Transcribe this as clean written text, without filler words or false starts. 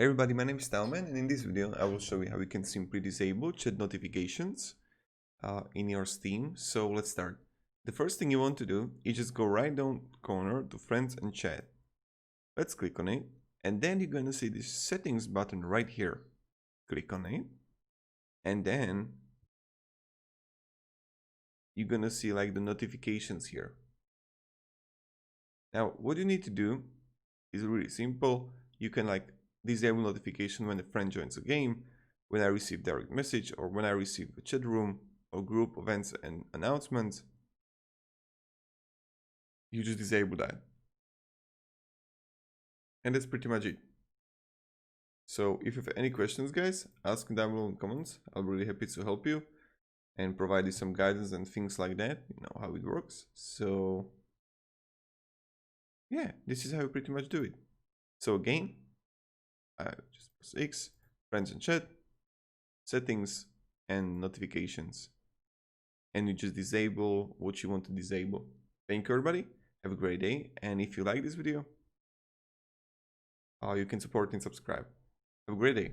Hey everybody, my name is TaoMan, and in this video I will show you how you can simply disable chat notifications in your Steam. So let's start. The first thing you want to do is just go right down corner to friends and chat. Let's click on it, and then you're gonna see this settings button right here. Click on it, and then you're gonna see like the notifications here. Now what you need to do is really simple. You can like disable notification when a friend joins a game, when I receive direct message, or when I receive a chat room or group events and announcements. You just disable that. And that's pretty much it. So if you have any questions, guys, ask them down below in the comments. I'll be really happy to help you and provide you some guidance and things like that, you know how it works. So yeah, this is how you pretty much do it. So again, just press X, friends and chat, settings, and notifications. And you just disable what you want to disable. Thank you everybody, have a great day, and if you like this video, you can support and subscribe. Have a great day.